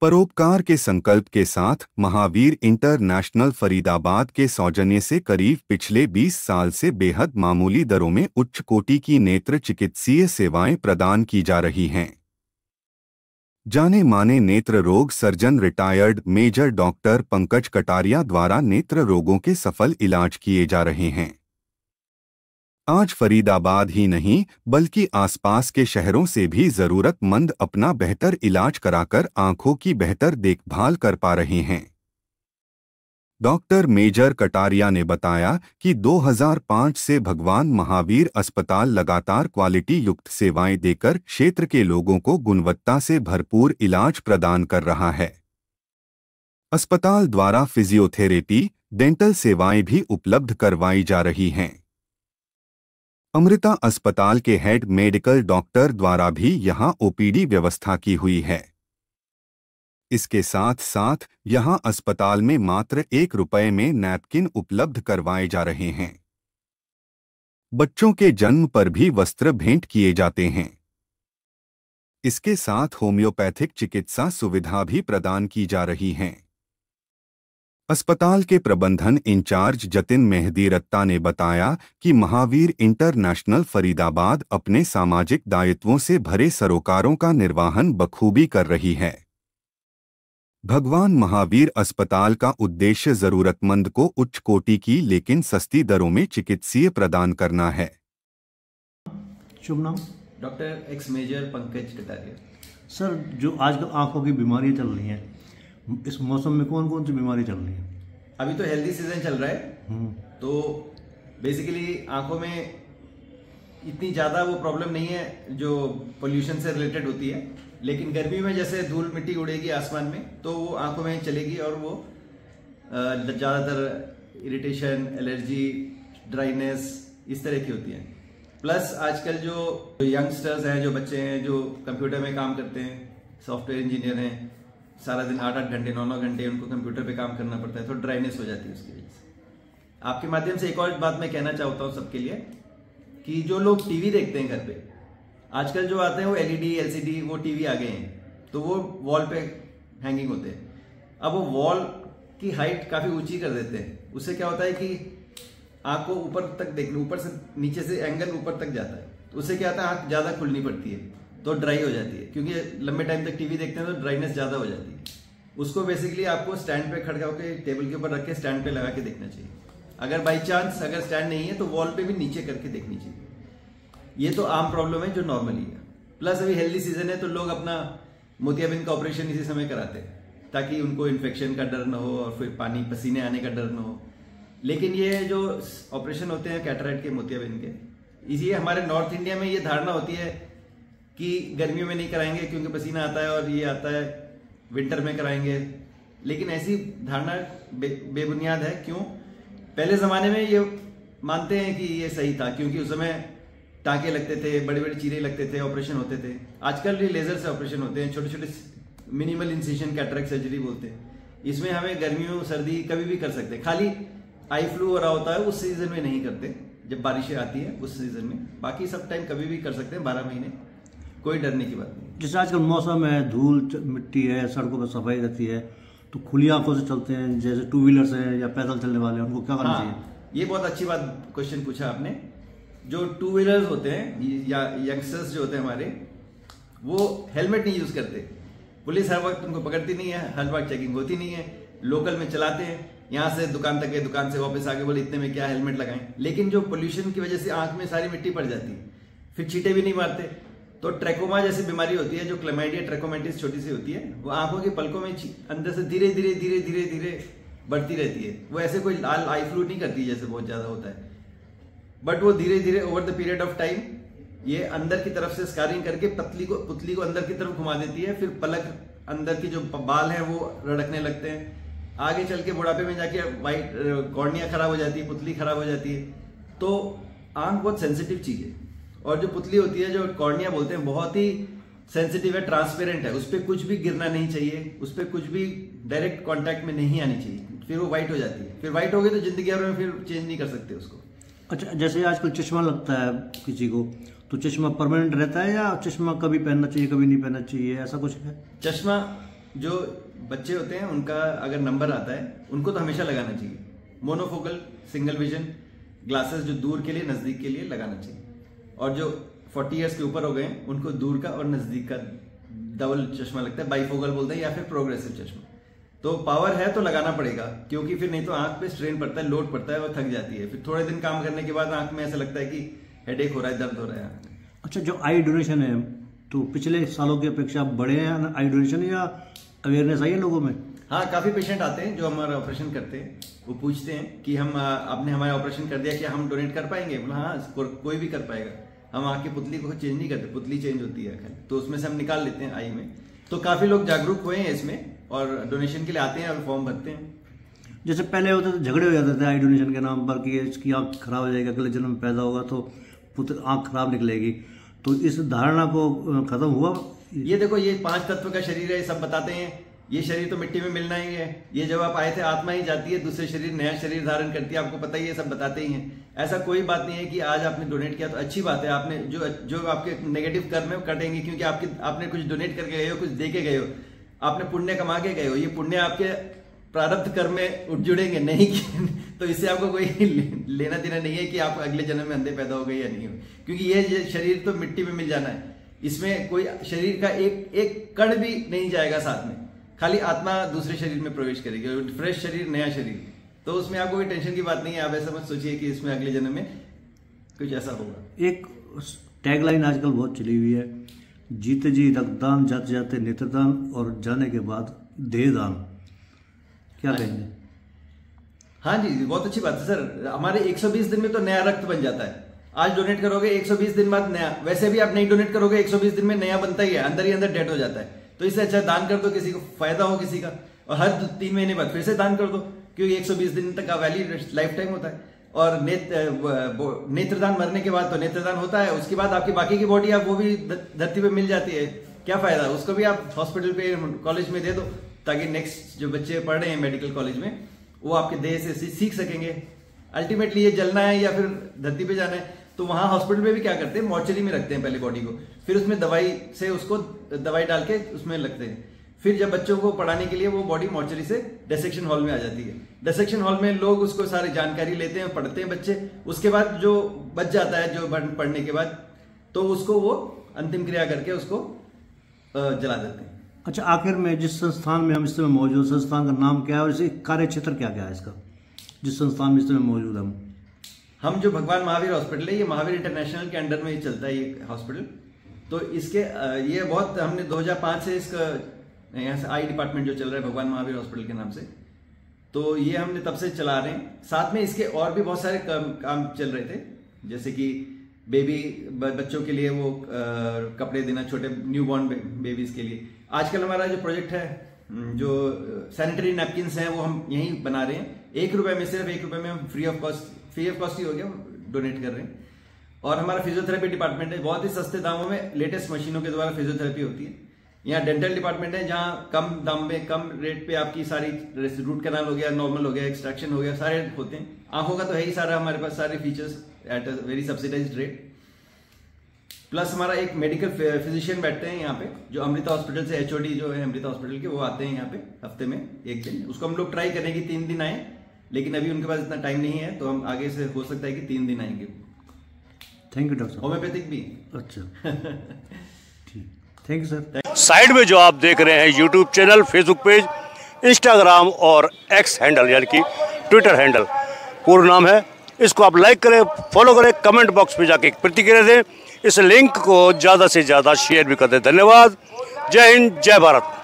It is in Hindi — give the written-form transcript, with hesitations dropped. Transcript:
परोपकार के संकल्प के साथ महावीर इंटरनेशनल फरीदाबाद के सौजन्य से करीब पिछले 20 साल से बेहद मामूली दरों में उच्च कोटि की नेत्र चिकित्सीय सेवाएं प्रदान की जा रही हैं। जाने माने नेत्र रोग surgeon retired major doctor Pankaj Kataria द्वारा नेत्र रोगों के सफल इलाज किए जा रहे हैं। आज फरीदाबाद ही नहीं बल्कि आसपास के शहरों से भी जरूरतमंद अपना बेहतर इलाज कराकर आंखों की बेहतर देखभाल कर पा रहे हैं। डॉक्टर मेजर कटारिया ने बताया कि 2005 से भगवान महावीर अस्पताल लगातार क्वालिटी युक्त सेवाएं देकर क्षेत्र के लोगों को गुणवत्ता से भरपूर इलाज प्रदान कर रहा है। अस्पताल द्वारा फिजियोथेरेपी, डेंटल सेवाएं भी उपलब्ध करवाई जा रही हैं। अमृता अस्पताल के हेड मेडिकल डॉक्टर द्वारा भी यहां ओपीडी व्यवस्था की हुई है। इसके साथ साथ यहां अस्पताल में मात्र 1 रुपये में नैपकिन उपलब्ध करवाए जा रहे हैं। बच्चों के जन्म पर भी वस्त्र भेंट किए जाते हैं। इसके साथ होम्योपैथिक चिकित्सा सुविधा भी प्रदान की जा रही है। अस्पताल के प्रबंधन इंचार्ज जतिन मेहदी रत्ता ने बताया कि महावीर इंटरनेशनल फरीदाबाद अपने सामाजिक दायित्वों से भरे सरोकारों का निर्वहन बखूबी कर रही है। भगवान महावीर अस्पताल का उद्देश्य जरूरतमंद को उच्च कोटि की लेकिन सस्ती दरों में चिकित्सीय प्रदान करना है। शुभ नाम? Doctor ex major Pankaj Kataria. Sir, जो आजकल आंखों की बीमारियां चल रही हैं, इस मौसम में कौन कौन सी बीमारी चल रही है? अभी तो हेल्दी सीजन चल रहा है, तो बेसिकली आंखों में इतनी ज़्यादा वो प्रॉब्लम नहीं है जो पोल्यूशन से रिलेटेड होती है, लेकिन गर्मी में जैसे धूल मिट्टी उड़ेगी आसमान में तो वो आंखों में चलेगी और वो ज़्यादातर इरिटेशन, एलर्जी, ड्राइनेस इस तरह की होती है। प्लस आजकल जो यंगस्टर्स हैं, जो बच्चे हैं जो कंप्यूटर में काम करते हैं, सॉफ्टवेयर इंजीनियर हैं, सारा दिन 8-8 घंटे 9-9 घंटे उनको कंप्यूटर पे काम करना पड़ता है, तो ड्राइनेस हो जाती है उसकी वजह से। आपके माध्यम से एक और बात मैं कहना चाहता हूँ सबके लिए कि जो लोग टीवी देखते हैं घर पे, आजकल जो आते हैं वो एलईडी, एलसीडी वो टीवी आ गए हैं, तो वो वॉल पे हैंगिंग होते हैं। अब वो वॉल की हाइट काफ़ी ऊंची कर देते हैं, उससे क्या होता है कि आँख को ऊपर तक देखने, ऊपर से नीचे से एंगल ऊपर तक जाता है, तो उससे क्या होता है आँख ज़्यादा खुलनी पड़ती है, तो ड्राई हो जाती है, क्योंकि लंबे टाइम तक टीवी देखते हैं तो ड्राइनेस ज़्यादा हो जाती है। उसको बेसिकली आपको स्टैंड पे खड़ा होकर टेबल के ऊपर रख के स्टैंड पे लगा के देखना चाहिए। अगर बाई चांस अगर स्टैंड नहीं है तो वॉल पे भी नीचे करके देखनी चाहिए। ये तो आम प्रॉब्लम है जो नॉर्मली है। प्लस अभी हेल्दी सीजन है तो लोग अपना मोतियाबिंद का ऑपरेशन इसी समय कराते हैं ताकि उनको इन्फेक्शन का डर ना हो और फिर पानी पसीने आने का डर ना हो। लेकिन ये जो ऑपरेशन होते हैं कैटरेक्ट के, मोतियाबिंद के, इसलिए हमारे नॉर्थ इंडिया में ये धारणा होती है कि गर्मियों में नहीं कराएंगे क्योंकि पसीना आता है और ये आता है, विंटर में कराएंगे। लेकिन ऐसी धारणा बेबुनियाद है। क्यों? पहले ज़माने में ये मानते हैं कि ये सही था क्योंकि उस समय टाँके लगते थे, बड़े बड़े चीरे लगते थे, ऑपरेशन होते थे। आजकल ये लेज़र से ऑपरेशन होते हैं, छोटे छोटे मिनिमल इंसिशन कैटरेक्ट सर्जरी बोलते हैं। इसमें हमें गर्मियों सर्दी कभी भी कर सकते हैं। खाली आई फ्लू हो रहा होता है उस सीजन में नहीं करते, जब बारिशें आती है उस सीजन में। बाकी सब टाइम कभी भी कर सकते हैं, 12 महीने, कोई डरने की बात नहीं। जैसे आजकल मौसम है, धूल मिट्टी है, सड़कों पर सफाई रहती है, तो खुली आंखों से चलते हैं जैसे 2 व्हीलर्स हैं या पैदल चलने वाले हैं, उनको क्या करना चाहिए? ये बहुत अच्छी बात क्वेश्चन पूछा आपने। जो 2 व्हीलर्स होते हैं या यंगस्टर्स जो होते हैं हमारे, वो हेलमेट नहीं यूज करते। पुलिस हर वक्त उनको पकड़ती नहीं है, हर वक्त चेकिंग होती नहीं है, लोकल में चलाते हैं, यहाँ से दुकान तक गए, दुकान से वापस आके बोले इतने में क्या हेलमेट लगाएं। लेकिन जो पोल्यूशन की वजह से आंख में सारी मिट्टी पड़ जाती है, फिर छींटे भी नहीं मारते, तो ट्रैकोमा जैसी बीमारी होती है जो क्लेमाइडिया ट्रैकोमेटिस छोटी सी होती है, वो आंखों की पलकों में अंदर से धीरे धीरे धीरे धीरे धीरे बढ़ती रहती है। वो ऐसे कोई लाल आई फ्लू नहीं करती जैसे बहुत ज्यादा होता है, बट वो धीरे धीरे over the period of time ये अंदर की तरफ से स्कारिंग करके पुतली को अंदर की तरफ घुमा देती है। फिर पलक अंदर की जो बाल हैं वो रड़कने लगते हैं। आगे चल के बुढ़ापे में जाके वाइट कॉर्निया खराब हो जाती है, पुतली खराब हो जाती है। तो आंख बहुत सेंसिटिव चीज है, और जो पुतली होती है, जो कॉर्निया बोलते हैं, बहुत ही सेंसिटिव है, ट्रांसपेरेंट है, उस पर कुछ भी गिरना नहीं चाहिए, उस पर कुछ भी डायरेक्ट कांटेक्ट में नहीं आनी चाहिए, फिर वो वाइट हो जाती है। फिर वाइट हो गई तो जिंदगी भर में फिर चेंज नहीं कर सकते उसको। अच्छा, जैसे आजकल चश्मा लगता है किसी को, तो चश्मा परमानेंट रहता है या चश्मा कभी पहनना चाहिए कभी नहीं पहनना चाहिए, ऐसा कुछ है? चश्मा जो बच्चे होते हैं उनका अगर नंबर आता है उनको तो हमेशा लगाना चाहिए। मोनोफोकल सिंगल विजन ग्लासेस जो दूर के लिए नजदीक के लिए लगाना चाहिए, और जो 40 ईयर्स के ऊपर हो गए हैं उनको दूर का और नजदीक का डबल चश्मा लगता है, बाईफोकल बोलते हैं, या फिर प्रोग्रेसिव चश्मा। तो पावर है तो लगाना पड़ेगा, क्योंकि फिर नहीं तो आंख पे स्ट्रेन पड़ता है, लोड पड़ता है और थक जाती है। फिर थोड़े दिन काम करने के बाद आंख में ऐसा लगता है कि हेडेक हो रहा है, दर्द हो रहा है। अच्छा, जो आई डोनेशन है तो पिछले सालों की अपेक्षा बढ़े हैं आई डोनेशन, या अवेयरनेस आई है लोगों में? हाँ, काफी पेशेंट आते हैं जो हमारा ऑपरेशन करते हैं, वो पूछते हैं कि हम आपने हमारा ऑपरेशन कर दिया, क्या हम डोनेट कर पाएंगे? बोला हाँ, कोई भी कर पाएगा। हम आँख की पुतली को चेंज नहीं करते, पुतली चेंज होती है तो उसमें से हम निकाल लेते हैं आई में। तो काफी लोग जागरूक हुए हैं इसमें और डोनेशन के लिए आते हैं और फॉर्म भरते हैं। जैसे पहले होते थे, झगड़े हो जाते थे आई डोनेशन के नाम पर कि इसकी आँख खराब हो जाएगी, अगले जन्म में पैदा होगा तो पुत्र आँख खराब निकलेगी, तो इस धारणा को खत्म हुआ? ये देखो, ये 5 तत्व का शरीर है, सब बताते हैं। ये शरीर तो मिट्टी में मिलना ही है, ये जब आप आए थे आत्मा ही जाती है, दूसरे शरीर नया शरीर धारण करती है, आपको पता ही है, सब बताते ही हैं। ऐसा कोई बात नहीं है कि आज आपने डोनेट किया तो अच्छी बात है, आपने जो आपके नेगेटिव कर्म है कटेंगे, क्योंकि आपने कुछ डोनेट करके गए हो, कुछ दे के गए हो, आपने पुण्य कमा के गए हो, ये पुण्य आपके प्रारब्ध कर्म में उठ जुड़ेंगे नहीं तो इससे आपको कोई लेना देना नहीं है कि आप अगले जन्म में अंधे पैदा हो गए या नहीं हो, क्योंकि ये शरीर तो मिट्टी में मिल जाना है। इसमें कोई शरीर का एक कण भी नहीं जाएगा साथ में, खाली आत्मा दूसरे शरीर में प्रवेश करेगी, फ्रेश शरीर, नया शरीर। तो उसमें आपको कोई टेंशन की बात नहीं है, आप ऐसा मत सोचिए कि इसमें अगले जन्म में कुछ ऐसा होगा। एक टैगलाइन आजकल बहुत चली हुई है, जीते जी रक्तदान, जाते जाते नेत्रदान और जाने के बाद देहदान, क्या कहेंगे? हाँ जी, बहुत अच्छी बात है सर। हमारे 120 दिन में तो नया रक्त बन जाता है। आज डोनेट करोगे 120 दिन बाद नया, वैसे भी आप नहीं डोनेट करोगे 120 दिन में नया बनता ही है, अंदर ही अंदर डेड हो जाता है। तो इससे अच्छा दान कर दो, किसी को फायदा हो किसी का, और हर 3 महीने बाद फिर से दान कर दो, क्योंकि 120 दिन तक का वैलिड लाइफ टाइम होता है। और नेत्रदान मरने के बाद तो नेत्रदान होता है, उसके बाद आपकी बाकी की बॉडी आप वो भी धरती पे मिल जाती है, क्या फायदा? उसको भी आप हॉस्पिटल पे, कॉलेज में दे दो, ताकि नेक्स्ट जो बच्चे पढ़ रहे हैं मेडिकल कॉलेज में वो आपके देह से सीख सकेंगे। अल्टीमेटली ये जलना है या फिर धरती पे जाना है, तो वहां हॉस्पिटल में भी क्या करते हैं, मॉर्चरी में रखते हैं पहले बॉडी को, फिर उसमें दवाई से उसको दवाई डाल के उसमें लगते हैं। फिर जब बच्चों को पढ़ाने के लिए वो बॉडी मॉर्चरी से डिसेक्शन हॉल में आ जाती है। डिसेक्शन हॉल में लोग उसको सारी जानकारी लेते हैं, पढ़ते हैं बच्चे। उसके बाद जो बच जाता है, जो पढ़ने के बाद, तो उसको वो अंतिम क्रिया करके उसको जला देते हैं। अच्छा, आखिर में जिस संस्थान में हम इस समय मौजूद, संस्थान का नाम क्या है और इसे कार्य क्षेत्र क्या क्या है इसका, जिस संस्थान में इस समय मौजूद हम जो भगवान महावीर हॉस्पिटल है, ये महावीर इंटरनेशनल के अंडर में ही चलता है ये हॉस्पिटल। तो इसके ये बहुत हमने 2005 से इसका यहाँ से आई डिपार्टमेंट जो चल रहा है भगवान महावीर हॉस्पिटल के नाम से, तो ये हमने तब से चला रहे हैं। साथ में इसके और भी बहुत सारे काम चल रहे थे, जैसे कि बच्चों के लिए वो कपड़े देना, छोटे न्यूबॉर्न बेबीज के लिए। आजकल हमारा जो प्रोजेक्ट है, जो सैनिटरी नैपकिन्स हैं, वो हम यहीं बना रहे हैं। 1 रुपए में, सिर्फ 1 रुपए में हम फ्री ऑफ कॉस्ट ही हो गया, डोनेट कर रहे हैं। और हमारा फिजियोथेरेपी डिपार्टमेंट है, बहुत ही सस्ते दामों में लेटेस्ट मशीनों के द्वारा फिजियोथेरेपी होती है। यहाँ डेंटल डिपार्टमेंट है, जहाँ कम दाम में, कम रेट पे आपकी सारी रूट कैनाल हो गया, नॉर्मल हो गया, एक्सट्रैक्शन हो गया, सारे होते हैं। आंखों का तो है ही सारा, हमारे पास सारे features at a very subsidised rate. Plus हमारा एक मेडिकल फिजिशियन बैठते हैं यहाँ पे, जो अमृता हॉस्पिटल से, HOD जो है अमृता हॉस्पिटल के, वो आते हैं यहाँ पे हफ्ते में 1 दिन। उसको हम लोग ट्राई करें कि 3 दिन आए, लेकिन अभी उनके पास इतना टाइम नहीं है, तो हम आगे से हो सकता है कि 3 दिन आएंगे। थैंक यू डॉक्टर साहब। होम्योपैथिक भी। अच्छा, ठीक, थैंक यू सर। साइड में जो आप देख रहे हैं YouTube channel, Facebook page, Instagram और X हैंडल यानी कि ट्विटर हैंडल, पूर्ण नाम है। इसको आप लाइक करें, फॉलो करें, कमेंट बॉक्स में जाके प्रतिक्रिया दें, इस लिंक को ज़्यादा से ज़्यादा शेयर भी कर दें। धन्यवाद। जय हिंद, जय भारत।